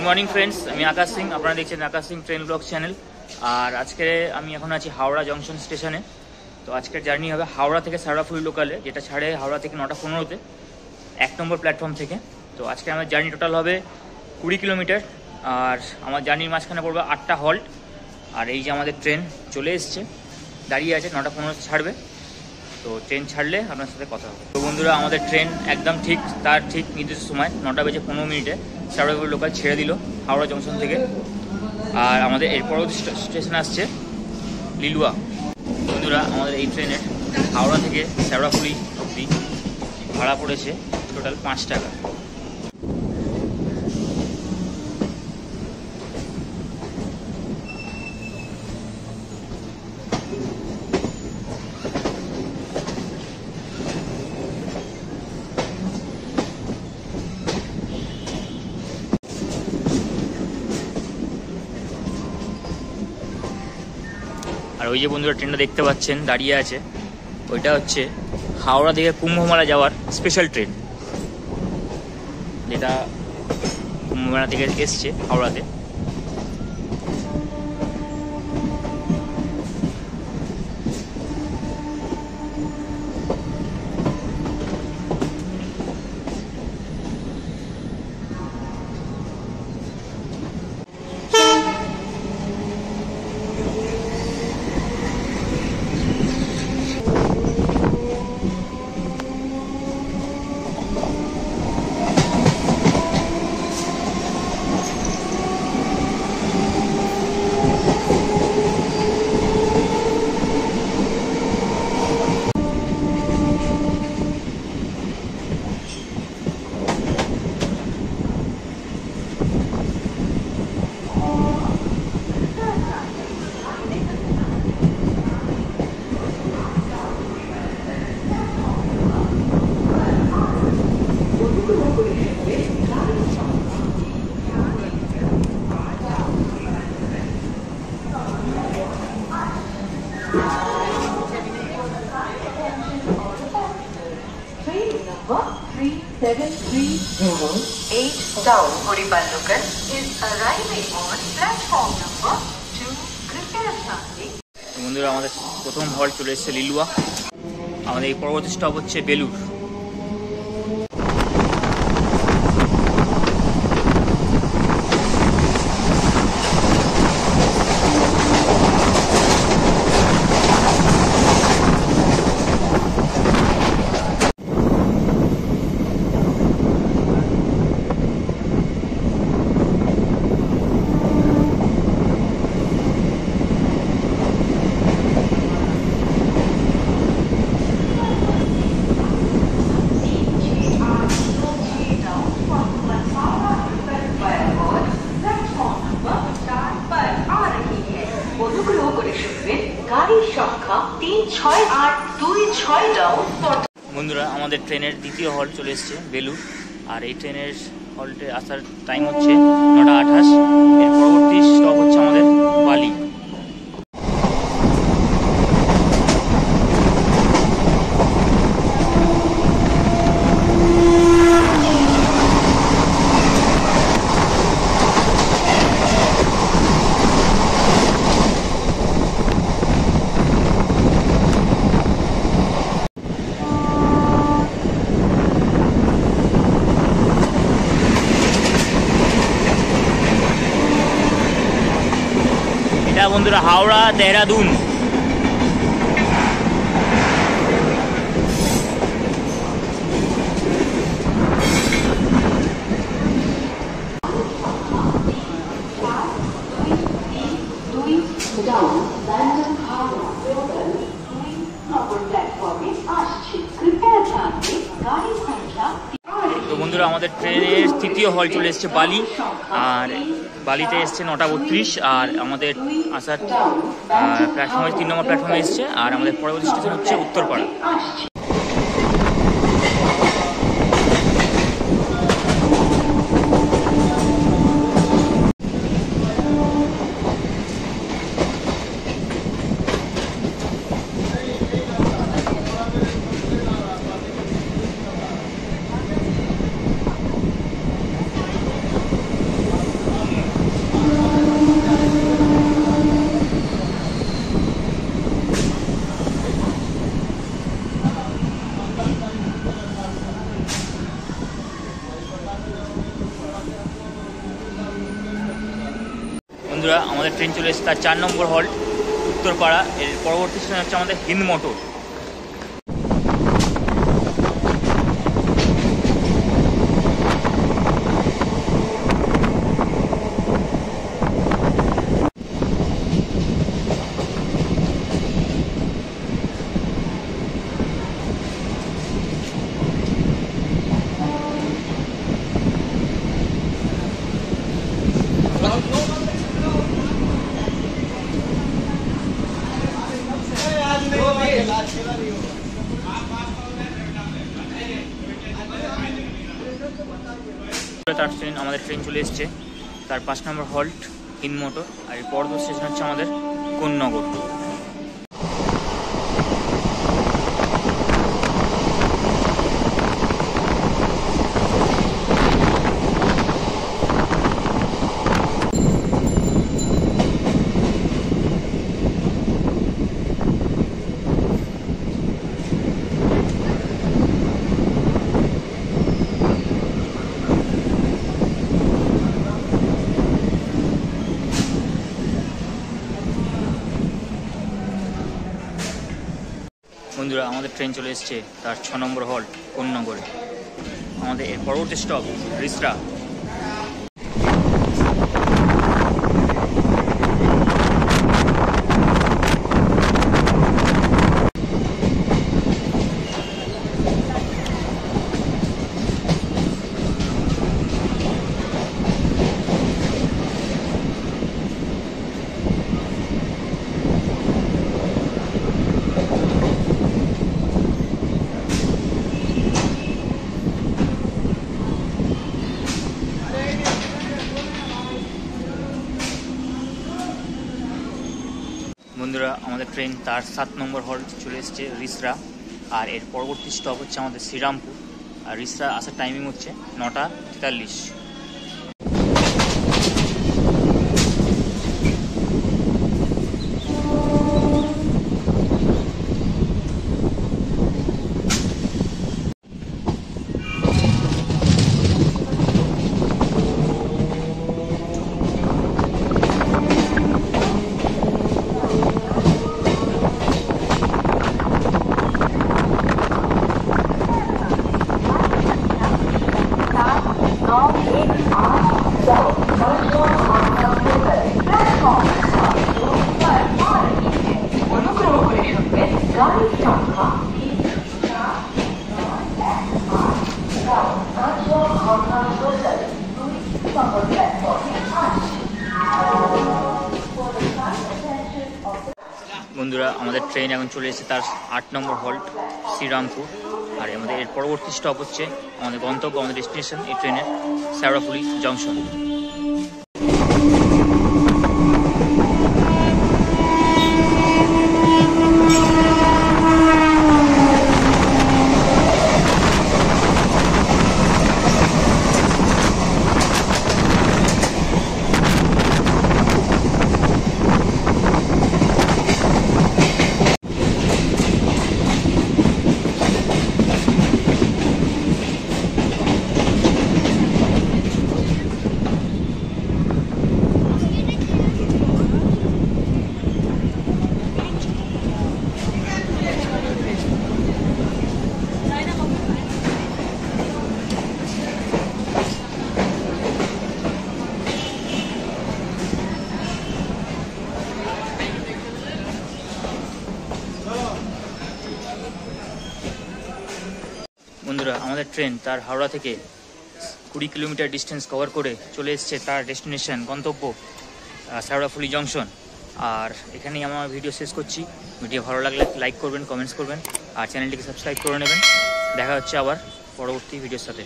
Morning friends, আমি আকাশ সিং। আপনারা দেখছেন আকাশ সিং ট্রেন ব্লগ চ্যানেল। আর আজকে আমি এখন আছি হাওড়া জংশন স্টেশনে। তো আজকের জার্নি হবে হাওড়া থেকে শেওড়াফুলি লোকালে, যেটা ছাড়ে হাওড়া থেকে 9টা 15-তে 1 নম্বর প্ল্যাটফর্ম থেকে। তো আজকে আমার জার্নি টোটাল হবে 20 কিলোমিটার। আর আমার জার্নির মাঝখানে পড়বে 8টা হল্ট। আর এই যে আমাদের ট্রেন চলে এসছে, দাঁড়িয়ে আছে, 9টা 15 ছাড়বে। তো ট্রেন ছাড়লে আপনার সাথে কথা হবে। তো বন্ধুরা, আমাদের ট্রেন একদম তার ঠিক নির্দিষ্ট সময় 9টা বেজে 15 শেওড়াফুলি লোকাল ছেড়ে দিল হাওড়া জংশন থেকে। আর আমাদের এর পরবর্তী স্টেশন আসছে লিলুয়া। বন্ধুরা, আমাদের এই ট্রেনের হাওড়া থেকে শেওড়াফুলি অবধি ভাড়া পড়েছে টোটাল 5 টাকা। আর ওই যে বন্ধুরা ট্রেনটা দেখতে পাচ্ছেন দাঁড়িয়ে আছে, ওইটা হচ্ছে হাওড়া থেকে কুম্ভমেলা যাওয়ার স্পেশাল ট্রেন, যেটা কুম্ভমেলা থেকে এসছে হাওড়াতে। Down Horipal local is arriving on platform number 2. Prepare standing. বন্ধুরা, আমাদের প্রথম হল্ট চলে এসেছে লিলুয়া। আমাদের এই পরবর্তী স্টপ হচ্ছে বেলুর। বন্ধুরা, আমাদের ট্রেনের দ্বিতীয় হল্ট চলে এসছে বেলুর। আর এই ট্রেনের হল্টে আসার টাইম হচ্ছে 9টা 28। এর পরবর্তী স্টপ হচ্ছে আমাদের বালি। বন্ধুরা, হাওড়া দেহরাদুন। তো বন্ধুরা, আমাদের ট্রেনের তৃতীয় হল চলে এসছে বালি। আর বালিতে এসছে 9টা 32। আর আমাদের আসার প্ল্যাটফর্মে 3 নম্বর প্ল্যাটফর্মে এসছে। আর আমাদের পরবর্তী স্টেশন হচ্ছে উত্তরপাড়া। বন্ধুরা আমাদের ট্রেন চলে এসেছে তার 4 নম্বর হল্ট উত্তরপাড়া। এর পরবর্তী স্টেশন হচ্ছে আমাদের হিন্দ মোটর। তার ট্রেন আমাদের ট্রেন চলে এসছে তার 5 নম্বর হল্ট হিন্দ মোটর। আর এর পরবর্তী স্টেশন হচ্ছে আমাদের কোন্নগর। বন্ধুরা আমাদের ট্রেন চলে এসছে তার 6 নম্বর হল্ট কোন্নগরে। আমাদের এর পরবর্তী স্টপ রিসরা। বন্ধুরা আমাদের ট্রেন তার 7 নম্বর হল্ট চলে এসছে রিসরা। আর এর পরবর্তী স্টপ হচ্ছে আমাদের শ্রীরামপুর। আর রিসরা আসার টাইমিং হচ্ছে 9টা 43। বন্ধুরা আমাদের ট্রেন এখন চলে এসেছে তার 8 নম্বর হল্ট শ্রীরামপুর। আর আমাদের এর পরবর্তী স্টপ হচ্ছে আমাদের গন্তব্য, আমাদের ডেস্টিনেশন এই ট্রেনের শেওড়াফুলি জংশন। বন্ধুরা আমাদের ট্রেন তার হাওড়া থেকে 20 কিলোমিটার ডিস্টেন্স কভার করে চলে এসেছে তার ডেস্টিনেশন গন্তব্য শেওড়াফুলি জংশন। আর এখানেই আমার ভিডিও শেষ করছি। ভিডিও ভালো লাগলে লাইক করবেন, কমেন্টস করবেন আর চ্যানেলটিকে সাবস্ক্রাইব করে নেবেন। দেখা হচ্ছে আবার পরবর্তী ভিডিওর সাথে।